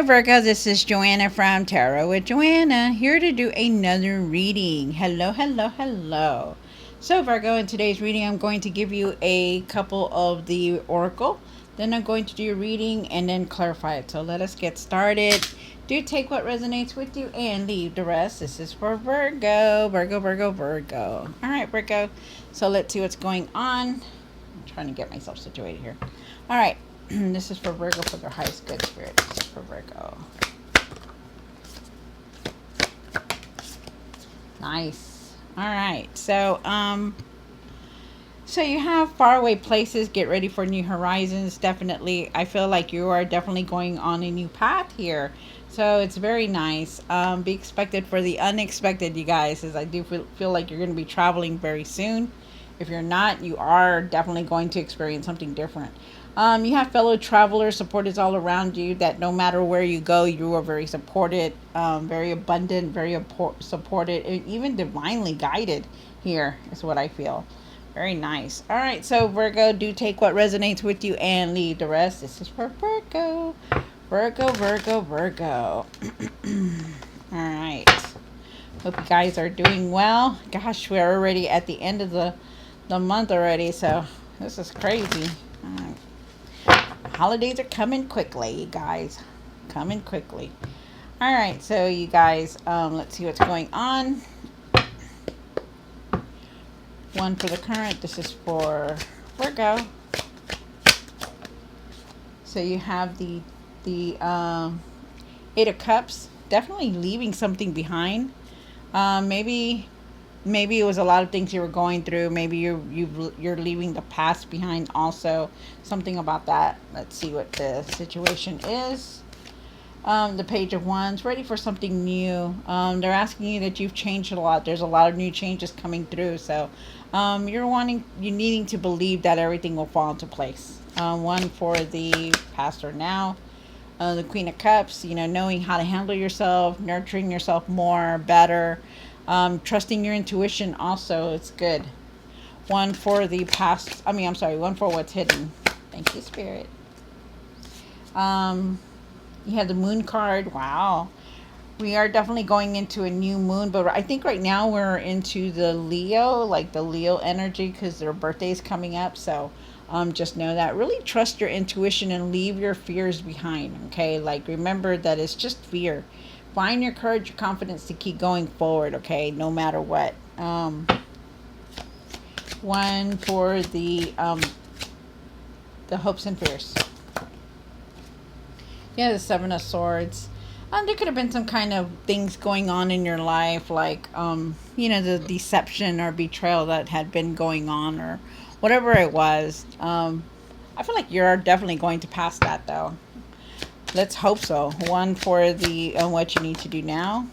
Hi Virgo, this is Joanna from Tarot with Joanna, here to do another reading. Hello, hello, hello. So Virgo, in today's reading, I'm going to give you a couple of the oracle. Then I'm going to do your reading and then clarify it. So let us get started. Do take what resonates with you and leave the rest. This is for Virgo, Virgo, Virgo, Virgo. All right, Virgo. So let's see what's going on. I'm trying to get myself situated here. All right. This is for Virgo for their highest good spirit. This is for Virgo. Nice. All right. So you have faraway places. Get ready for new horizons. Definitely, I feel like you are definitely going on a new path here. So it's very nice. Be expected for the unexpected, you guys, as I do feel like you're going to be traveling very soon. If you're not, you are definitely going to experience something different. You have fellow travelers, supporters all around you that no matter where you go, you are very supported, very abundant, very supported, and even divinely guided here is what I feel. Very nice. All right, so Virgo, do take what resonates with you and leave the rest. This is for Virgo. Virgo, Virgo, Virgo. All right. Hope you guys are doing well. Gosh, we're already at the end of the month already, so this is crazy. All right. Holidays are coming quickly, you guys. Coming quickly. All right, so you guys, let's see what's going on. One for the current. This is for Virgo. So you have the Eight of Cups. Definitely leaving something behind. Maybe it was a lot of things you were going through. Maybe you're leaving the past behind also. Something about that. Let's see what the situation is. The Page of Wands, ready for something new. They're asking you that you've changed a lot. There's a lot of new changes coming through. So you're needing to believe that everything will fall into place. One for the past or now. The Queen of Cups, knowing how to handle yourself, nurturing yourself more, better. Trusting your intuition also, it's good. One for the past, one for what's hidden. Thank you, Spirit. You have the Moon card. Wow. We are definitely going into a new moon, but I think right now we're into the Leo, like the Leo energy, because their birthday is coming up. So just know that. Really trust your intuition and leave your fears behind, okay? Like, remember that it's just fear. Find your courage, your confidence to keep going forward, okay? No matter what. One for the hopes and fears. Yeah, the Seven of Swords. There could have been some kind of things going on in your life, like, the deception or betrayal that had been going on or whatever it was. I feel like you're definitely going to pass that, though. Let's hope so. One for the what you need to do now.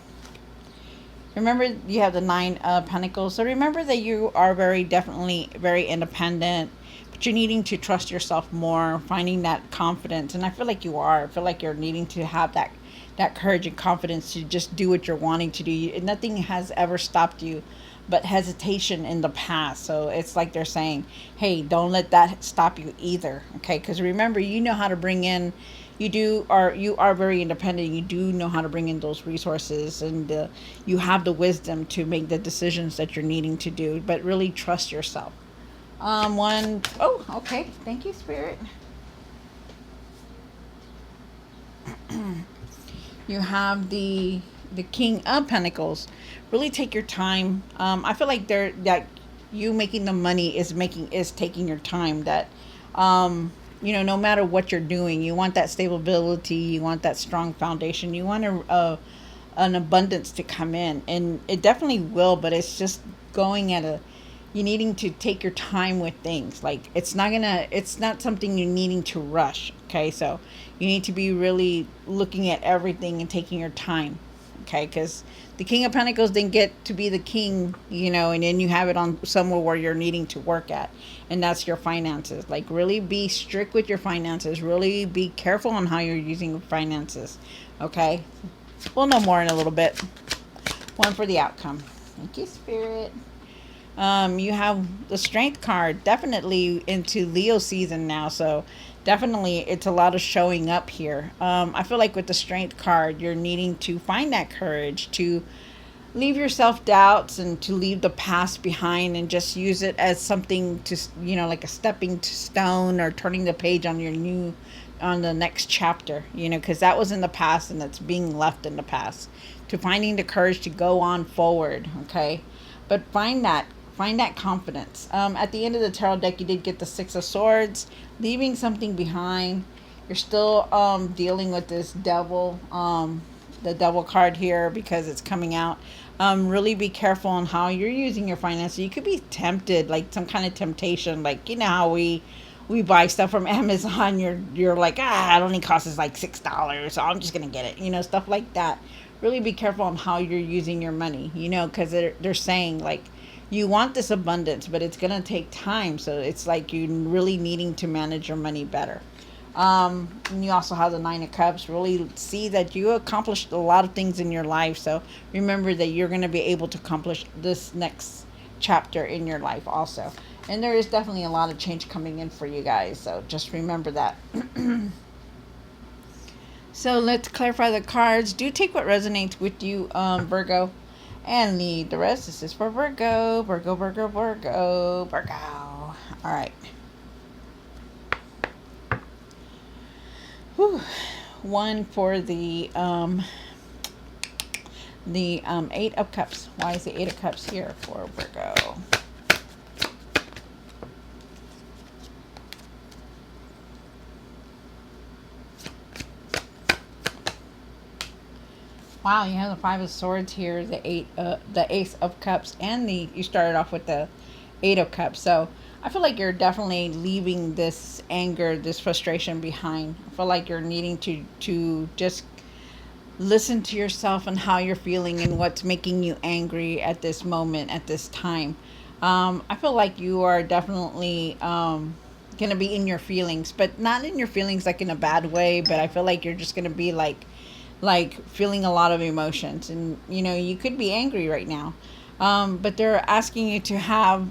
Remember, you have the Nine of Pentacles. So remember that you are definitely very independent, but you're needing to trust yourself more, finding that confidence. And I feel like you are. I feel like you're needing to have that courage and confidence to just do what you're wanting to do. Nothing has ever stopped you but hesitation in the past. So it's like they're saying, hey, don't let that stop you either. Okay, because remember, you know how to bring in, you are very independent. You do know how to bring in those resources, and you have the wisdom to make the decisions that you're needing to do, but really trust yourself. Okay, thank you, Spirit. You have the King of Pentacles. Really take your time. I feel like that you making the money is taking your time. That no matter what you're doing, you want that stability, you want that strong foundation, you want an abundance to come in, and it definitely will. But it's just going at you needing to take your time with things. Like, it's not something you're needing to rush. Okay, so you need to be really looking at everything and taking your time. Okay, because the King of Pentacles didn't get to be the king, and then you have it on somewhere where you're needing to work at, and that's your finances. Like, really be strict with your finances. Really be careful on how you're using your finances. Okay, we'll know more in a little bit. One for the outcome. Thank you, Spirit. You have the Strength card, definitely into Leo season now, so definitely it's a lot of showing up here. I feel like with the strength card, you're needing to find that courage to leave your self doubts and to leave the past behind and just use it as something to, like a stepping stone or turning the page on your new, on the next chapter, because that was in the past and it's being left in the past, to finding the courage to go on forward. Okay, but find that confidence. At the end of the tarot deck, you did get the Six of Swords, leaving something behind. You're still dealing with this devil, the devil card here because it's coming out. Really be careful on how you're using your finances. You could be tempted, like some kind of temptation, like how we buy stuff from Amazon. You're like, it only costs us like $6, so I'm just gonna get it. Stuff like that. Really be careful on how you're using your money. Because they're saying like you want this abundance, but it's gonna take time. So it's like you really needing to manage your money better. And you also have the Nine of Cups. Really see that you accomplished a lot of things in your life. So remember that you're going to be able to accomplish this next chapter in your life also. And there is definitely a lot of change coming in for you guys. So just remember that. So let's clarify the cards. Do take what resonates with you, Virgo, and leave the rest. This is for Virgo. Virgo, Virgo, Virgo, Virgo. All right. Whew. One for the Eight of Cups. Why is the Eight of Cups here for Virgo? Wow, you have the Five of Swords here, the Ace of Cups, and you started off with the Eight of Cups. So I feel like you're definitely leaving this anger, this frustration behind. I feel like you're needing to just listen to yourself and how you're feeling and what's making you angry at this moment, at this time. I feel like you are definitely going to be in your feelings, but not in your feelings like in a bad way, but I feel like you're just going to be like feeling a lot of emotions, and you could be angry right now. But they're asking you to have,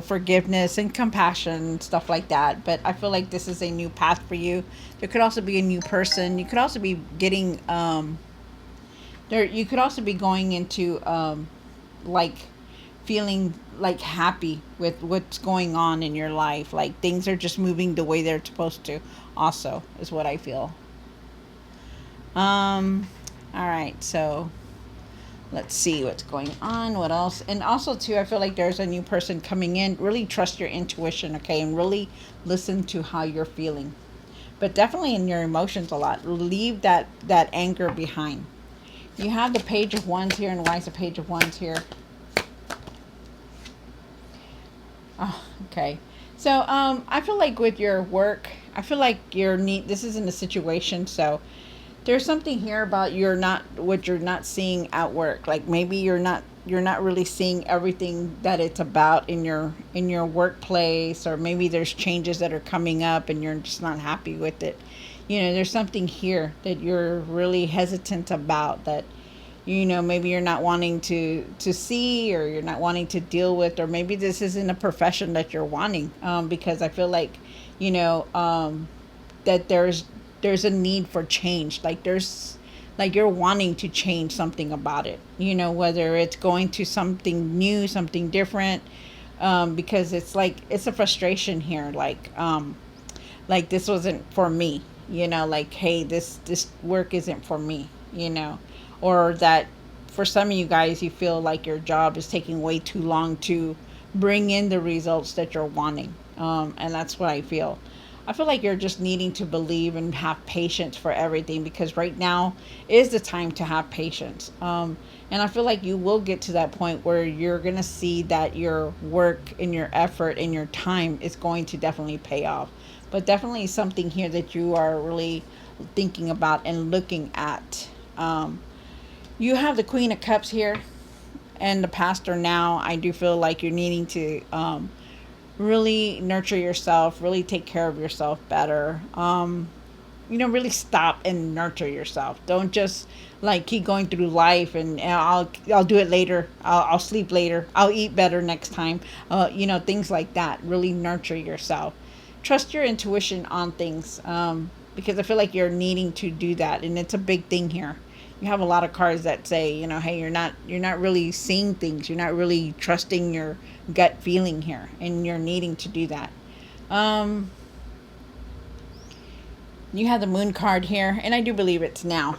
forgiveness and compassion and stuff like that. But I feel like this is a new path for you. There could also be a new person. You could also be getting, you could also be going into, like feeling like happy with what's going on in your life. Like things are just moving the way they're supposed to also, is what I feel. All right. So let's see what's going on. What else? And also, too, I feel like there's a new person coming in. Really trust your intuition, okay? And really listen to how you're feeling. But definitely in your emotions a lot. Leave that anger behind. You have the Page of Wands here. And why is the Page of Wands here? Oh, okay. So, I feel like with your work, I feel like this isn't a situation, so there's something here about what you're not seeing at work. Like maybe you're not really seeing everything that it's about in your workplace, or maybe there's changes that are coming up and you're just not happy with it. There's something here that you're really hesitant about, that maybe you're not wanting to see, or you're not wanting to deal with, or maybe this isn't a profession that you're wanting, because I feel like that there's a need for change. Like you're wanting to change something about it, whether it's going to something new, something different, because it's a frustration here, like this wasn't for me, like, hey, this work isn't for me, or that for some of you guys, you feel like your job is taking way too long to bring in the results that you're wanting, and that's what I feel. I feel like you're just needing to believe and have patience for everything, because right now is the time to have patience. And I feel like you will get to that point where you're going to see that your work and your effort and your time is going to definitely pay off. But definitely something here that you are really thinking about and looking at. You have the Queen of Cups here, and the past or now. I do feel like you're needing to really nurture yourself, really take care of yourself better. Really stop and nurture yourself. Don't just like keep going through life and I'll do it later. I'll sleep later. I'll eat better next time. Things like that. Really nurture yourself. trust your intuition on things, because I feel like you're needing to do that, and it's a big thing here. You have a lot of cards that say, hey, you're not really seeing things. You're not really trusting your gut feeling here, and you're needing to do that. Um, you have the moon card here, and I do believe it's now.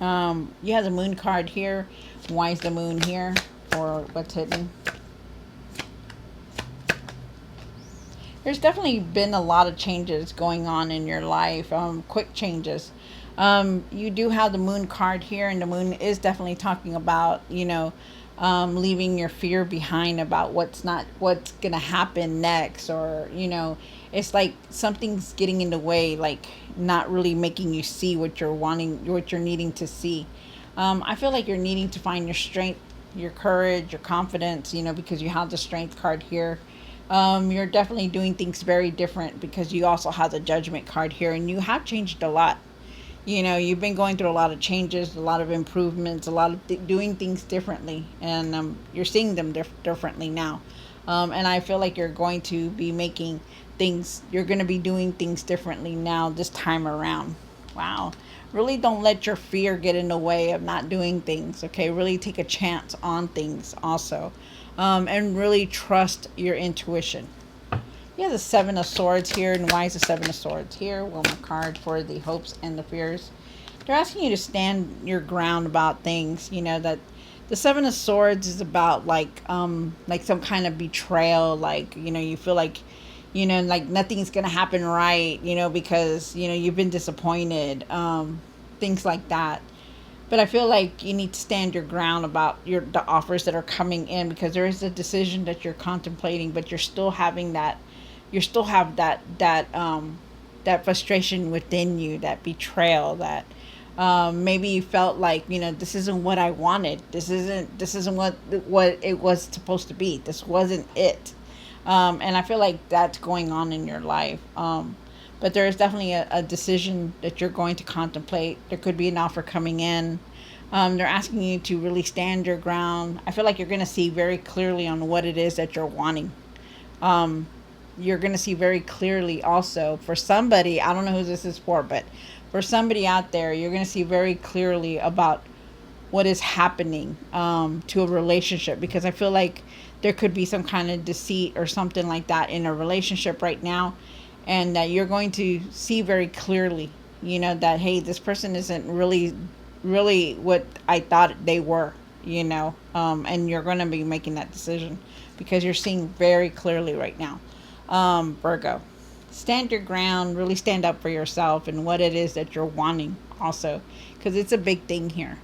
You have the moon card here. Why is the moon here? Or what's hidden? There's definitely been a lot of changes going on in your life, quick changes. You do have the moon card here, and the moon is definitely talking about, leaving your fear behind about what's gonna happen next, or it's like something's getting in the way, like not really making you see what you're needing to see. I feel like you're needing to find your strength, your courage, your confidence, because you have the strength card here. You're definitely doing things very different because you also have the judgment card here, and you have changed a lot. You've been going through a lot of changes, a lot of improvements, a lot of doing things differently, and you're seeing them differently now. And I feel like you're going to be doing things differently now this time around. Wow. Really don't let your fear get in the way of not doing things, okay? Really take a chance on things also. And really trust your intuition. You have the Seven of Swords here, and why is the Seven of Swords here? One more card for the hopes and the fears. They're asking you to stand your ground about things. That the Seven of Swords is about like some kind of betrayal. Like you feel like like nothing's gonna happen right. Because you've been disappointed. Things like that. But I feel like you need to stand your ground about the offers that are coming in, because there is a decision that you're contemplating, but you still have that frustration within you, that betrayal, that maybe you felt like this isn't what I wanted. This isn't what it was supposed to be. This wasn't it. And I feel like that's going on in your life. But there is definitely a decision that you're going to contemplate. There could be an offer coming in. They're asking you to really stand your ground. I feel like you're going to see very clearly on what it is that you're wanting. You're going to see very clearly also for somebody, I don't know who this is for, but for somebody out there, you're going to see very clearly about what is happening to a relationship, because I feel like there could be some kind of deceit or something like that in a relationship right now, and that you're going to see very clearly, that, hey, this person isn't really what I thought they were, and you're going to be making that decision because you're seeing very clearly right now. Virgo, stand your ground, really stand up for yourself and what it is that you're wanting also, because it's a big thing here.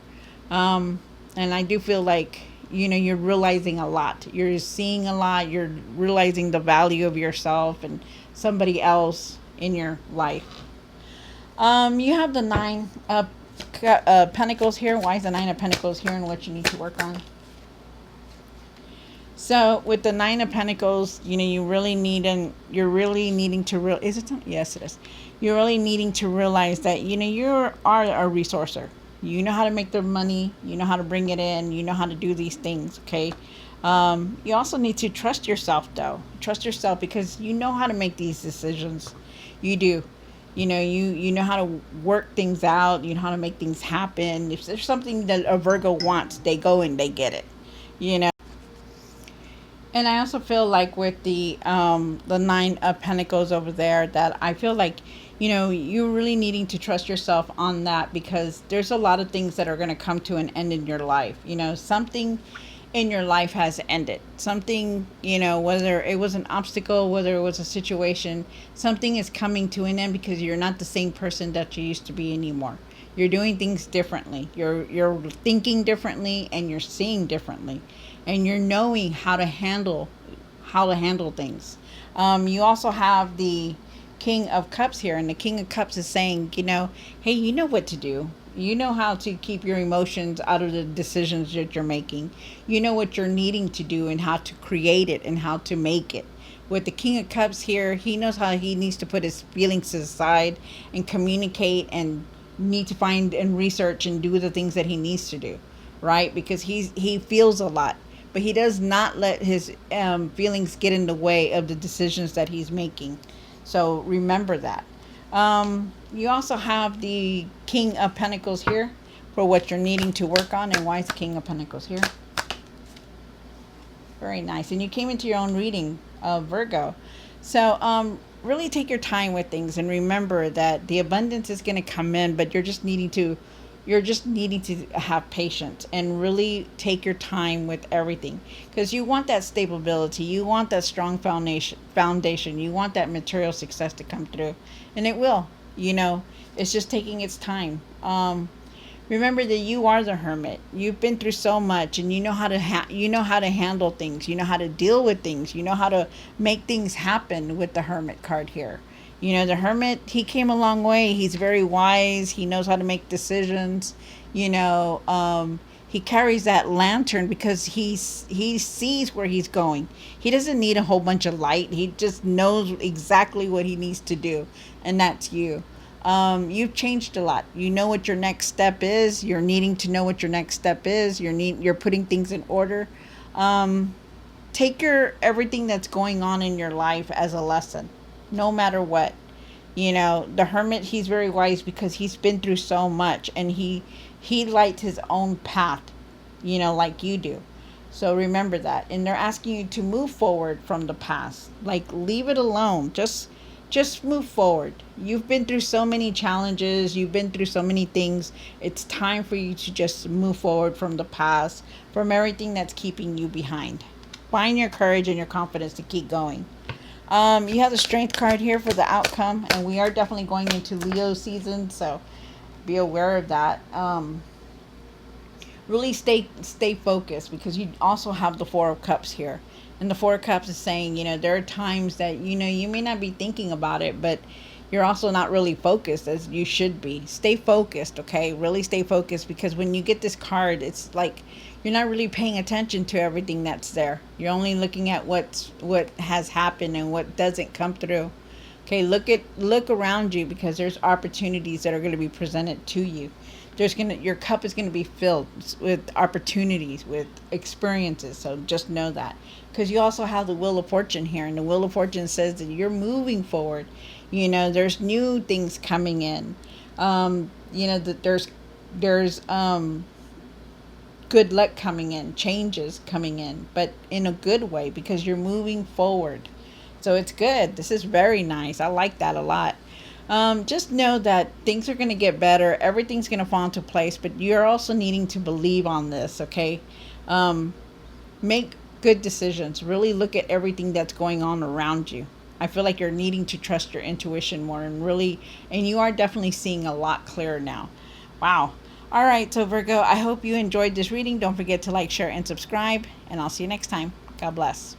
And I do feel like, you're realizing a lot. You're seeing a lot. You're realizing the value of yourself and somebody else in your life. You have the Nine of Pentacles here. Why is the Nine of Pentacles here, and what you need to work on? So with the Nine of Pentacles, you're really needing to is it? Yes, it is. You're really needing to realize that, you are a resourcer. You know how to make the money. You know how to bring it in. You know how to do these things. Okay. You also need to trust yourself, though. Trust yourself, because you know how to make these decisions. You do. You know how to work things out. You know how to make things happen. If there's something that a Virgo wants, they go and they get it. And I also feel like with the Nine of Pentacles over there, that I feel like, you're really needing to trust yourself on that, because there's a lot of things that are going to come to an end in your life. Something in your life has ended. Something, whether it was an obstacle, whether it was a situation, something is coming to an end because you're not the same person that you used to be anymore. You're doing things differently. You're thinking differently, and you're seeing differently, and you're knowing how to handle things. You also have the King of Cups here, and the King of Cups is saying, hey, you know what to do. You know how to keep your emotions out of the decisions that you're making. You know what you're needing to do and how to create it and how to make it. With the King of Cups here, he knows how he needs to put his feelings aside and communicate, and need to find and research and do the things that he needs to do, right? Because he feels a lot, but he does not let his feelings get in the way of the decisions that he's making. So remember that. You also have the King of Pentacles here for what you're needing to work on. And why is the King of Pentacles here? Very nice. And you came into your own reading of Virgo. So really take your time with things and remember that the abundance is going to come in, but you're just needing to have patience and really take your time with everything, because you want that stability, you want that strong foundation, you want that material success to come through, and it will. It's just taking its time. Remember that you are the hermit. You've been through so much, and you know how to handle things. You know how to deal with things. You know how to make things happen with the hermit card here. The hermit, he came a long way. He's very wise. He knows how to make decisions. He carries that lantern because he sees where he's going. He doesn't need a whole bunch of light. He just knows exactly what he needs to do, and that's you. You've changed a lot. You know what your next step is. You're needing to know what your next step is. You're putting things in order. Take your everything that's going on in your life as a lesson, no matter what. The hermit, he's very wise because he's been through so much, and he lights his own path, like you do. So remember that. And they're asking you to move forward from the past. Like, leave it alone. Just move forward. You've been through so many challenges. You've been through so many things. It's time for you to just move forward from the past, from everything that's keeping you behind. Find your courage and your confidence to keep going. You have the Strength card here for the outcome, and we are definitely going into Leo season, so be aware of that. Really stay focused, because you also have the Four of Cups here. And the Four of Cups is saying, there are times that, you may not be thinking about it, but you're also not really focused as you should be. Stay focused, okay? Really stay focused, because when you get this card, it's like you're not really paying attention to everything that's there. You're only looking at what has happened and what doesn't come through. Okay, look around you, because there's opportunities that are going to be presented to you. Your cup is going to be filled with opportunities, with experiences. So just know that, because you also have the Wheel of Fortune here, and the Wheel of Fortune says that you're moving forward. There's new things coming in. That there's good luck coming in, changes coming in, but in a good way, because you're moving forward. So it's good. This is very nice. I like that a lot. Just know that things are going to get better. Everything's going to fall into place, but you're also needing to believe on this, okay? Make good decisions. Really look at everything that's going on around you. I feel like you're needing to trust your intuition more, and you are definitely seeing a lot clearer now. Wow. All right, so Virgo, I hope you enjoyed this reading. Don't forget to like, share, and subscribe, and I'll see you next time. God bless.